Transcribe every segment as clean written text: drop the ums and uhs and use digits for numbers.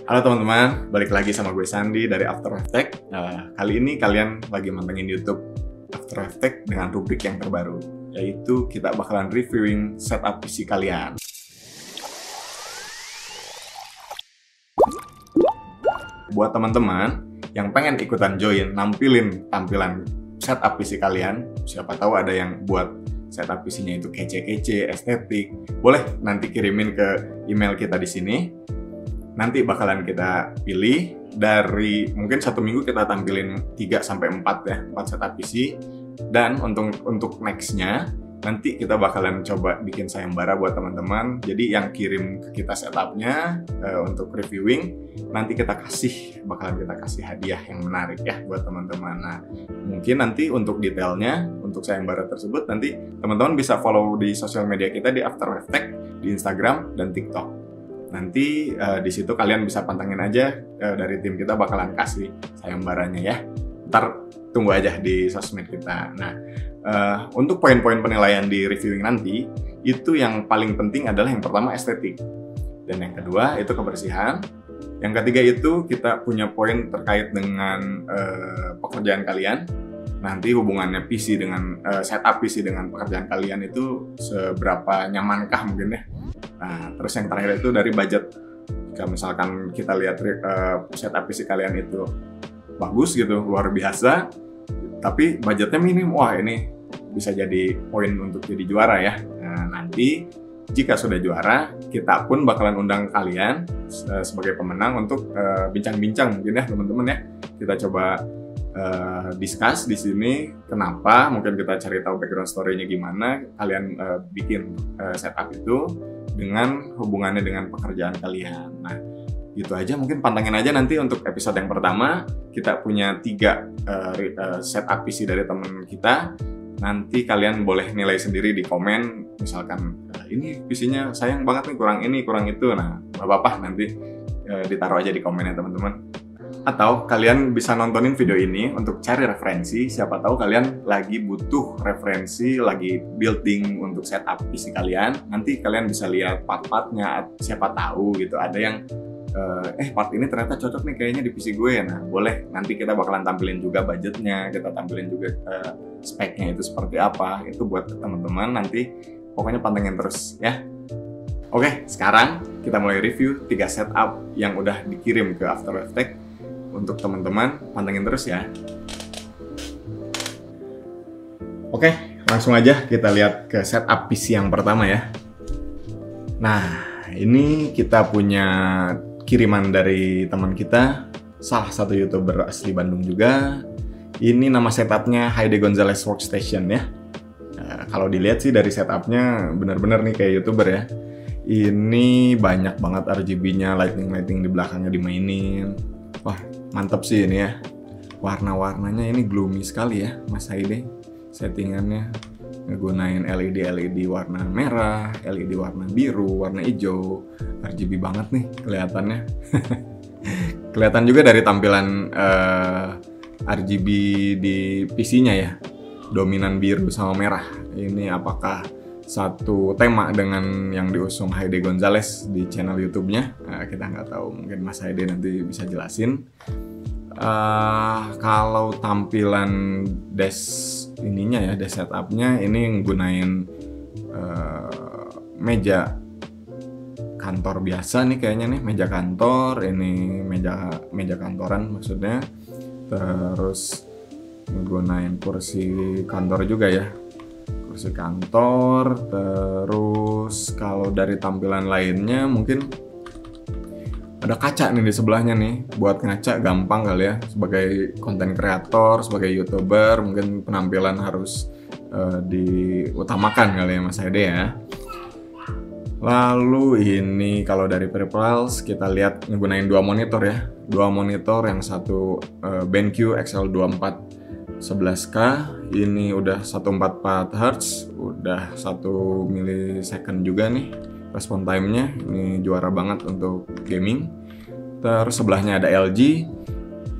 Halo teman-teman, balik lagi sama gue Sandi dari After Effects. Kali ini kalian lagi mantengin YouTube After Effects dengan rubrik yang terbaru, yaitu kita bakalan reviewing setup PC kalian. Buat teman-teman yang pengen ikutan join nampilin tampilan setup PC kalian, siapa tahu ada yang buat setup PC-nya itu kece-kece, estetik, boleh nanti kirimin ke email kita di sini. Nanti bakalan kita pilih dari mungkin satu minggu kita tampilin 3-4 ya, 4 setup PC. Dan untuk next-nya nanti kita bakalan coba bikin sayembara buat teman-teman. Jadi yang kirim ke kita setupnya untuk reviewing, nanti bakalan kita kasih hadiah yang menarik ya buat teman-teman. Nah, mungkin nanti untuk detailnya, untuk sayembara tersebut nanti teman-teman bisa follow di sosial media kita di After Effects, di Instagram dan TikTok. Nanti di situ kalian bisa pantengin aja, dari tim kita bakalan kasih sayembaranya ya. Ntar tunggu aja di sosmed kita. Nah, untuk poin-poin penilaian di reviewing nanti, itu yang paling penting adalah yang pertama estetik. Dan yang kedua itu kebersihan. Yang ketiga itu kita punya poin terkait dengan pekerjaan kalian. Nanti hubungannya PC dengan setup PC dengan pekerjaan kalian itu seberapa nyamankah mungkin ya. Nah, terus yang terakhir itu dari budget. Jika misalkan kita lihat setup PC kalian itu bagus gitu, luar biasa, tapi budgetnya minim, wah ini bisa jadi poin untuk jadi juara ya. Nah, nanti jika sudah juara, kita pun bakalan undang kalian sebagai pemenang untuk bincang-bincang mungkin ya teman-teman ya. Kita coba discuss di sini kenapa, mungkin kita cari tahu background story-nya gimana kalian bikin setup itu dengan hubungannya dengan pekerjaan kalian. Nah, gitu aja, mungkin pantengin aja nanti untuk episode yang pertama. Kita punya 3 setup PC dari teman kita. Nanti kalian boleh nilai sendiri di komen, misalkan ini PC-nya sayang banget nih, kurang ini, kurang itu. Nah, gak apa-apa, nanti ditaruh aja di komennya teman-teman. Atau kalian bisa nontonin video ini untuk cari referensi, siapa tahu kalian lagi butuh referensi, lagi building untuk setup PC kalian. Nanti kalian bisa lihat part-partnya, siapa tahu gitu ada yang part ini ternyata cocok nih kayaknya di PC gue. Nah, boleh nanti kita bakalan tampilin juga budgetnya, kita tampilin juga speknya itu seperti apa. Itu buat teman-teman, nanti pokoknya pantengin terus ya. Oke, sekarang kita mulai review 3 setup yang udah dikirim ke After Effects. Untuk teman-teman, pantengin terus ya. Oke, langsung aja kita lihat ke setup PC yang pertama ya. Nah, ini kita punya kiriman dari teman kita, salah satu YouTuber asli Bandung juga. Ini nama setupnya Hayde Gonzalez Workstation ya. Nah, kalau dilihat sih dari setupnya bener-bener nih kayak YouTuber ya. Ini banyak banget RGB-nya, lighting di belakangnya dimainin. Wah, mantap sih ini ya. Warna-warnanya ini gloomy sekali ya, Mas Hayde. Settingannya ngegunain LED warna merah, LED warna biru, warna hijau. RGB banget nih kelihatannya. Kelihatan juga dari tampilan RGB di PC-nya ya. Dominan biru sama merah. Ini apakah satu tema dengan yang diusung Hayde Gonzalez di channel YouTube-nya? Kita nggak tahu, mungkin Mas Hayde nanti bisa jelasin. Kalau tampilan desk ininya ya, desk setupnya ini nggunain meja kantor biasa nih kayaknya nih, meja kantor, ini meja kantoran maksudnya. Terus nggunain kursi kantor juga ya, kursi kantor. Terus kalau dari tampilan lainnya mungkin ada kaca nih di sebelahnya nih, buat ngaca gampang kali ya, sebagai konten kreator, sebagai YouTuber mungkin penampilan harus diutamakan kali ya Mas Hayde ya. Lalu ini kalau dari peripherals kita lihat nggunain 2 monitor ya, 2 monitor, yang satu BenQ XL24 11K, ini udah 144 Hz, udah 1 milisecond juga nih respon time-nya. Ini juara banget untuk gaming. Terus sebelahnya ada LG,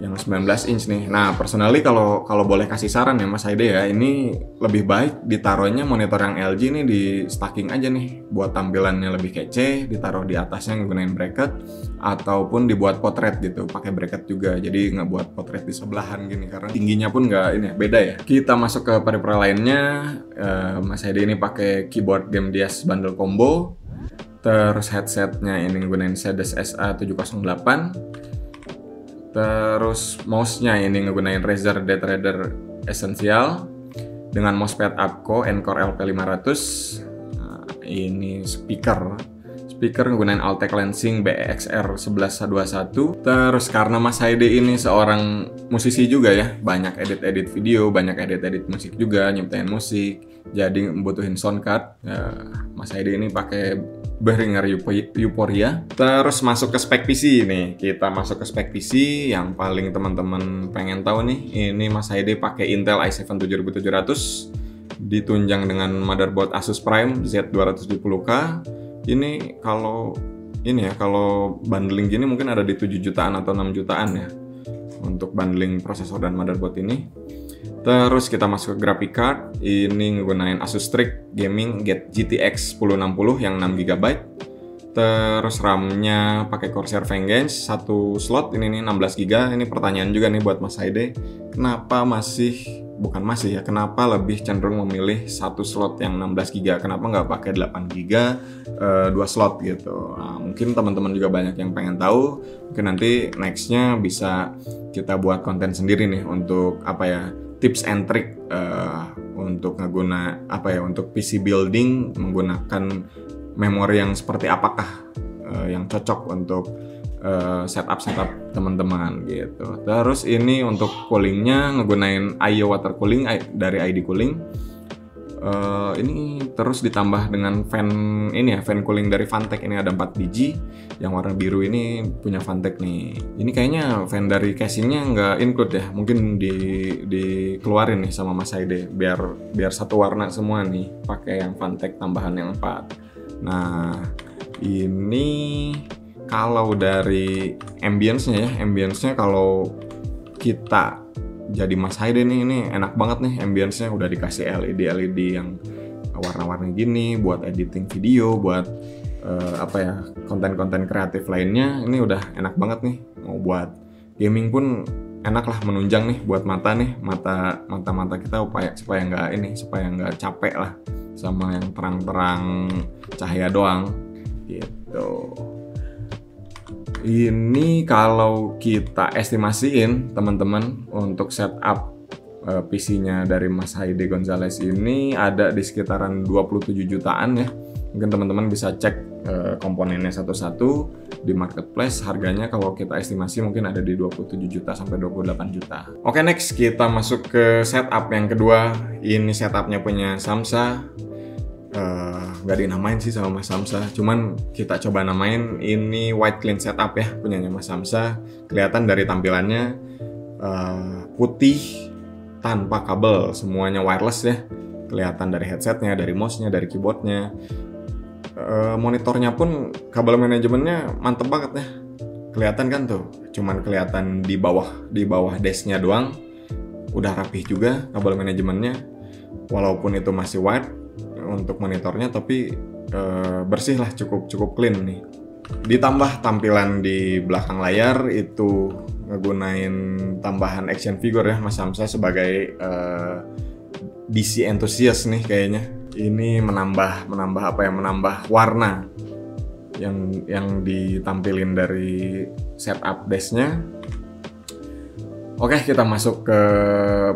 yang 19 inch nih. Nah, personally kalau boleh kasih saran ya Mas Haide ya, ini lebih baik ditaruhnya monitor yang LG ini di stacking aja nih, buat tampilannya lebih kece, ditaruh di atasnya nggunain bracket, ataupun dibuat potret gitu, pakai bracket juga. Jadi nggak buat potret di sebelahan gini, karena tingginya pun nggak ini beda ya. Kita masuk ke peripheral lainnya. Mas Haide ini pakai keyboard Game Diaz bundle combo. Terus headsetnya ini nggunain Zedes SA708. Terus mouse-nya ini nggunain Razer DeathRaider Essential dengan mousepad APCO Encore LP500. Nah, ini speaker nggunain Altec Lansing BEXR 1121. Terus karena Mas Haide ini seorang musisi juga ya, banyak edit video, banyak edit musik juga, nyiptain musik, jadi membutuhin sound card. Mas Haide ini pakai Behringer Euphoria. Terus masuk ke spek PC nih. Kita masuk ke spek PC yang paling teman-teman pengen tahu nih. Ini Mas Haide pakai Intel i7 7700 ditunjang dengan motherboard Asus Prime Z270K. Ini kalau bundling gini mungkin ada di 7 jutaan atau 6 jutaan ya untuk bundling prosesor dan motherboard ini. Terus kita masuk ke graphic card. Ini nggunain Asus Strix Gaming GTX 1060 yang 6GB. Terus RAM-nya pakai Corsair Vengeance 1 slot, ini nih 16GB. Ini pertanyaan juga nih buat Mas Haide. Kenapa lebih cenderung memilih 1 slot yang 16GB? Kenapa nggak pakai 8GB 2 slot gitu? Nah, mungkin teman-teman juga banyak yang pengen tahu. Mungkin nanti nextnya bisa kita buat konten sendiri nih untuk tips and trick untuk untuk PC building menggunakan memori yang seperti apakah yang cocok untuk setup teman-teman gitu. Terus ini untuk coolingnya ngegunain IO water cooling dari ID Cooling. Ini terus ditambah dengan fan cooling dari Fantech. Ini ada 4 biji, yang warna biru ini punya Fantech nih. Ini kayaknya fan dari casingnya nggak include ya, mungkin dikeluarin nih sama Mas Haide biar satu warna semua nih, pakai yang Fantech tambahan yang 4. Nah, ini kalau dari ambience-nya kalau kita jadi Mas Haide nih, ini enak banget nih ambience-nya, udah dikasih LED yang warna-warni gini buat editing video, buat konten-konten kreatif lainnya. Ini udah enak banget nih, mau buat gaming pun enak lah, menunjang nih buat mata kita supaya nggak capek lah sama yang terang-terang cahaya doang gitu. Ini kalau kita estimasiin teman-teman untuk setup PC-nya dari Mas Haide Gonzalez ini ada di sekitaran 27 jutaan ya. Mungkin teman-teman bisa cek komponennya satu-satu di marketplace. Harganya kalau kita estimasi mungkin ada di 27 juta sampai 28 juta. Oke, next kita masuk ke setup yang kedua. Ini setupnya punya Samsa. Nggak dinamain sih sama Mas Samsa, cuman kita coba namain ini white clean setup ya, punyanya Mas Samsa. Kelihatan dari tampilannya putih tanpa kabel, semuanya wireless ya. Kelihatan dari headsetnya, dari mouse-nya, dari keyboardnya. Monitornya pun kabel manajemennya mantep banget ya. Kelihatan kan tuh, cuman kelihatan di bawah dashnya doang. Udah rapih juga kabel manajemennya, walaupun itu masih white untuk monitornya, tapi bersih lah, cukup clean nih. Ditambah tampilan di belakang layar itu ngegunain tambahan action figure ya Mas Samsa sebagai DC enthusiast nih kayaknya. Ini menambah warna yang ditampilin dari setup dashnya. Oke, kita masuk ke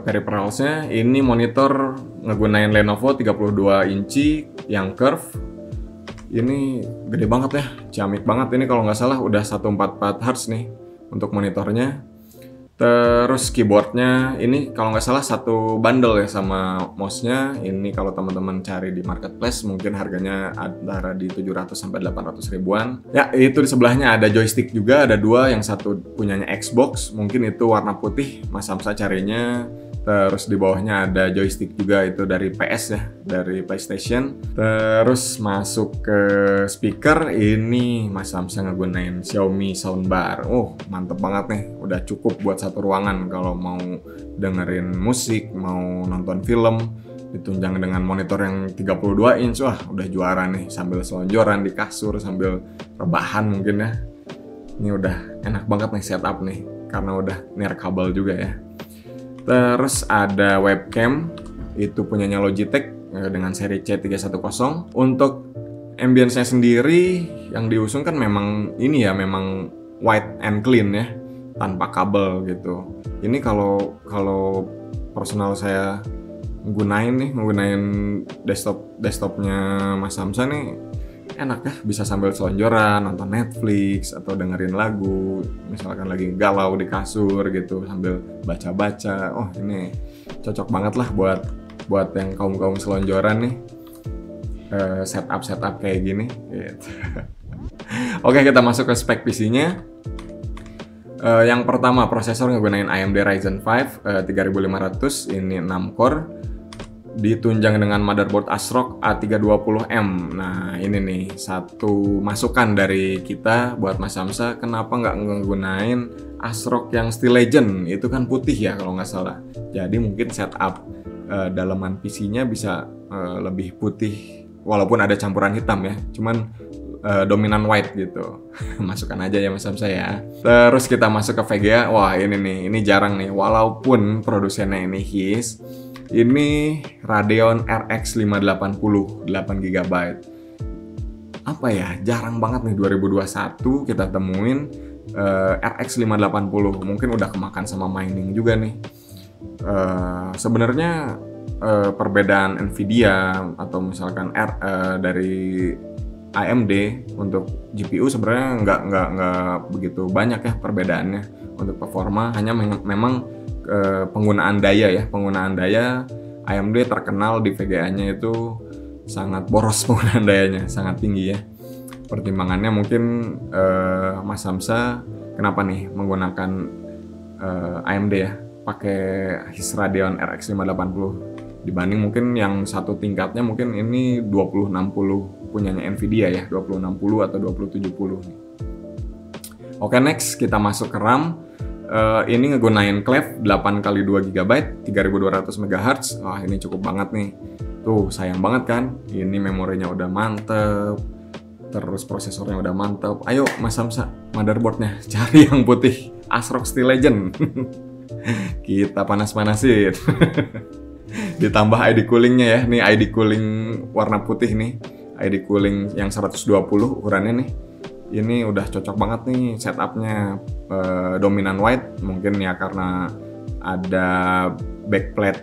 peripheralsnya. Ini monitor ngegunain Lenovo 32 inci yang curve. Ini gede banget ya, ciamik banget. Ini kalau nggak salah udah 144 Hz nih untuk monitornya. Terus keyboardnya ini kalau nggak salah satu bundle ya sama mouse-nya. Ini kalau teman-teman cari di marketplace mungkin harganya antara di 700 sampai 800 ribuan. Ya, itu di sebelahnya ada joystick juga, ada dua, yang satu punyanya Xbox, mungkin itu warna putih. Mas Samsa carinya Terus di bawahnya ada joystick juga, itu dari PS ya, dari PlayStation. Terus masuk ke speaker, ini Mas Samsa ngegunain Xiaomi soundbar. Mantep banget nih, udah cukup buat satu ruangan kalau mau dengerin musik, mau nonton film. Ditunjang dengan monitor yang 32 inch, wah udah juara nih, sambil selonjoran di kasur, sambil rebahan mungkin ya. Ini udah enak banget nih setup nih, karena udah nirkabel juga ya. Terus ada webcam, itu punyanya Logitech dengan seri C310. Untuk ambience-nya sendiri yang diusung kan memang ini ya, memang white and clean ya, tanpa kabel gitu. Ini kalau personal saya menggunain desktopnya Mas Samsa nih, enak ya, bisa sambil selonjoran, nonton Netflix atau dengerin lagu, misalkan lagi galau di kasur gitu sambil baca-baca. Ini cocok banget lah buat yang kaum selonjoran nih, setup kayak gini gitu. Oke, kita masuk ke spek PC-nya. Yang pertama, prosesor ngegunain AMD Ryzen 5 3500, ini 6 core. Ditunjang dengan motherboard ASRock A320M. Nah, ini nih satu masukan dari kita buat Mas Samsa, kenapa nggak ngegunain ASRock yang Steel Legend? Itu kan putih ya kalau nggak salah. Jadi mungkin setup dalaman PC-nya bisa lebih putih, walaupun ada campuran hitam ya. Cuman dominan white gitu. Masukkan aja ya Mas Samsa ya. Terus kita masuk ke VGA. Wah, ini jarang nih, walaupun produsennya ini HIS. Ini Radeon RX 580 8GB. Apa ya, jarang banget nih 2021 kita temuin RX 580. Mungkin udah kemakan sama mining juga nih. Sebenarnya perbedaan Nvidia atau misalkan dari AMD untuk GPU sebenarnya nggak begitu banyak ya perbedaannya untuk performa. Hanya memang penggunaan daya AMD terkenal di VGA-nya itu sangat boros, penggunaan dayanya sangat tinggi ya. Pertimbangannya mungkin Mas Samsa kenapa nih menggunakan AMD ya, pakai HIS Radeon RX 580 dibanding mungkin yang satu tingkatnya, mungkin ini 2060 punyanya Nvidia ya, 2060 atau 2070 nih. Oke, next kita masuk ke RAM. Ini ngegunain Cleve 8x2GB 3200 MHz. Wah, ini cukup banget nih. Tuh, sayang banget kan? Ini memorinya udah mantep, terus prosesornya udah mantep. Ayo Mas Samsa, motherboardnya cari yang putih, ASRock Steel Legend. Kita panas-panasin. Ditambah ID coolingnya ya. Nih ID cooling warna putih nih, ID cooling yang 120 ukurannya nih. Ini udah cocok banget nih setupnya, dominan white mungkin ya karena ada backplate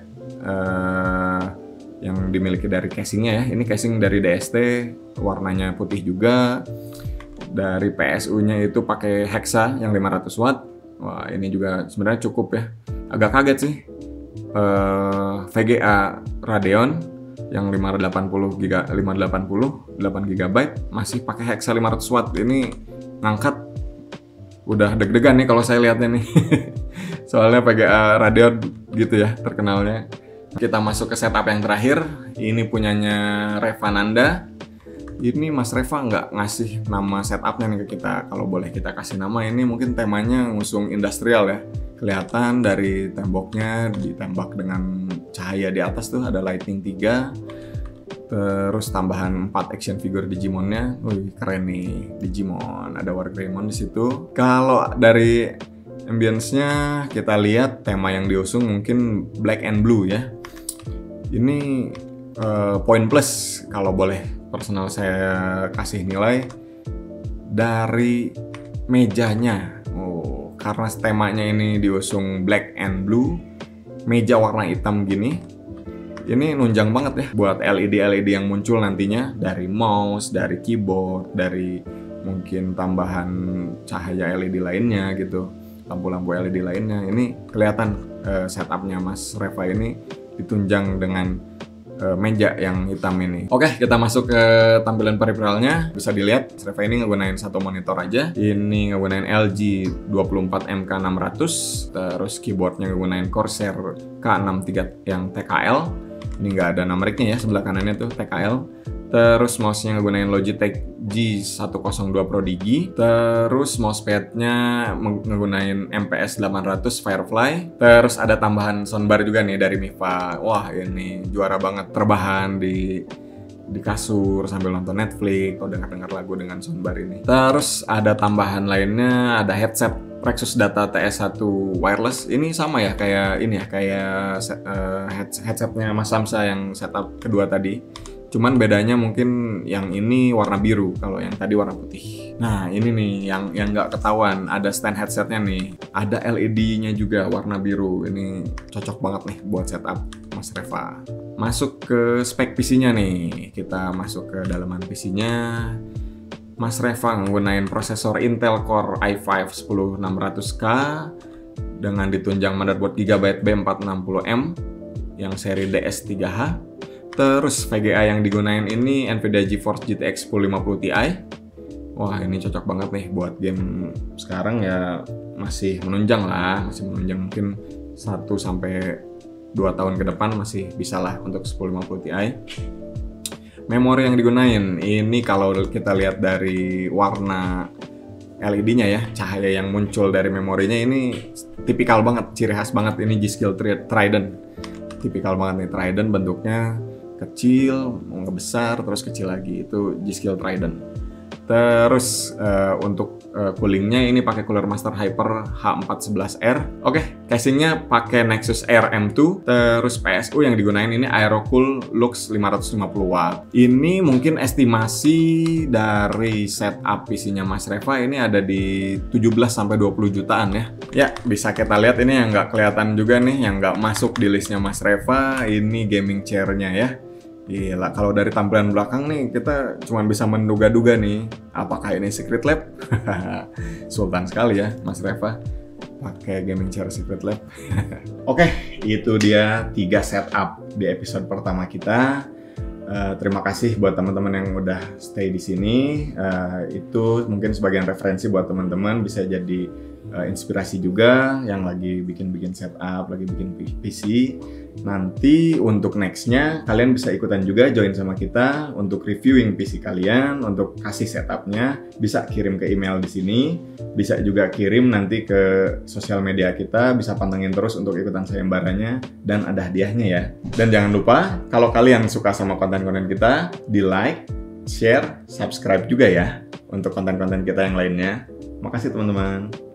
yang dimiliki dari casingnya ya. Ini casing dari DST, warnanya putih juga. Dari PSU-nya itu pakai hexa yang 500 watt. Wah, ini juga sebenarnya cukup ya. Agak kaget sih, VGA Radeon yang 8GB masih pakai hexa 500 watt. Ini ngangkat udah deg-degan nih kalau saya lihatnya nih. Soalnya VGA Radeon gitu ya terkenalnya. Kita masuk ke setup yang terakhir. Ini punyanya Revananda. Ini Mas Reva nggak ngasih nama setupnya nih ke kita. Kalau boleh kita kasih nama, ini mungkin temanya ngusung industrial ya. Kelihatan dari temboknya ditembak dengan cahaya di atas tuh ada lighting 3. Terus tambahan 4 action figure Digimonnya. Wih, keren nih Digimon, ada Wargreymon di situ. Kalau dari ambience-nya kita lihat tema yang diusung mungkin black and blue ya. Ini poin plus kalau boleh personal saya kasih nilai dari mejanya. Karena temanya ini diusung black and blue, meja warna hitam gini, ini nunjang banget ya buat LED yang muncul nantinya dari mouse, dari keyboard, dari mungkin tambahan cahaya LED lainnya gitu, lampu-lampu LED lainnya. Ini kelihatan setupnya Mas Reva ini ditunjang dengan meja yang hitam ini. Oke, kita masuk ke tampilan peripheralnya. Bisa dilihat, Mas Reva ini ngegunain satu monitor aja. Ini ngegunain LG 24MK600, terus keyboardnya ngegunain Corsair K63 yang TKL. Ini nggak ada numeriknya ya, sebelah kanannya tuh TKL. Terus mouse-nya ngegunain Logitech G102 Pro Digi. Terus mousepadnya ngegunain MPS 800 Firefly. Terus ada tambahan soundbar juga nih dari Mifa. Wah, ini juara banget, terbahan di kasur sambil nonton Netflix atau dengar lagu dengan soundbar ini. Terus ada tambahan lainnya, ada headset Rexus Data TS1 wireless. Ini sama ya kayak ini ya, kayak headsetnya Mas Samsa yang setup kedua tadi. Cuman bedanya mungkin yang ini warna biru, kalau yang tadi warna putih. Nah, ini nih yang nggak ketahuan, ada stand headsetnya nih. Ada LED-nya juga warna biru. Ini cocok banget nih buat setup Mas Reva. Masuk ke spek PC-nya nih. Kita masuk ke dalaman PC-nya. Mas Reva menggunakan prosesor Intel Core i5 10600K dengan ditunjang motherboard Gigabyte B460M yang seri DS3H. Terus VGA yang digunain ini NVIDIA GeForce GTX 1050 Ti. Wah, ini cocok banget nih buat game sekarang ya, masih menunjang lah, mungkin 1-2 tahun ke depan masih bisa lah untuk 1050 Ti. Memori yang digunain ini kalau kita lihat dari warna LED-nya ya, cahaya yang muncul dari memorinya ini tipikal banget, ciri khas banget ini G-Skill Trident. Tipikal banget nih Trident, bentuknya kecil, mau ngebesar, terus kecil lagi, itu G-Skill Trident. Terus untuk coolingnya ini pakai Cooler Master Hyper H411R. Oke, casingnya pakai Nexus Air M2. Terus PSU yang digunain ini Aerocool Lux 550 watt. Ini mungkin estimasi dari setup PC-nya Mas Reva ini ada di 17-20 jutaan ya. Ya, bisa kita lihat ini yang nggak kelihatan juga nih, yang nggak masuk di listnya Mas Reva, ini gaming chair-nya ya. Gila, kalau dari tampilan belakang nih kita cuma bisa menduga-duga nih, apakah ini Secret Lab? Sultan sekali ya Mas Reva pakai gaming chair Secret Lab. Oke, itu dia 3 setup di episode pertama kita. Terima kasih buat teman-teman yang udah stay di sini. Itu mungkin sebagian referensi buat teman-teman, bisa jadi inspirasi juga yang lagi bikin setup, lagi bikin PC. Nanti untuk nextnya kalian bisa ikutan juga join sama kita untuk reviewing PC kalian, untuk kasih setupnya. Bisa kirim ke email di sini, bisa juga kirim nanti ke sosial media kita, bisa pantengin terus untuk ikutan sayembaranya, dan ada hadiahnya ya. Dan jangan lupa kalau kalian suka sama konten-konten kita, di like, share, subscribe juga ya untuk konten-konten kita yang lainnya. Makasih teman-teman.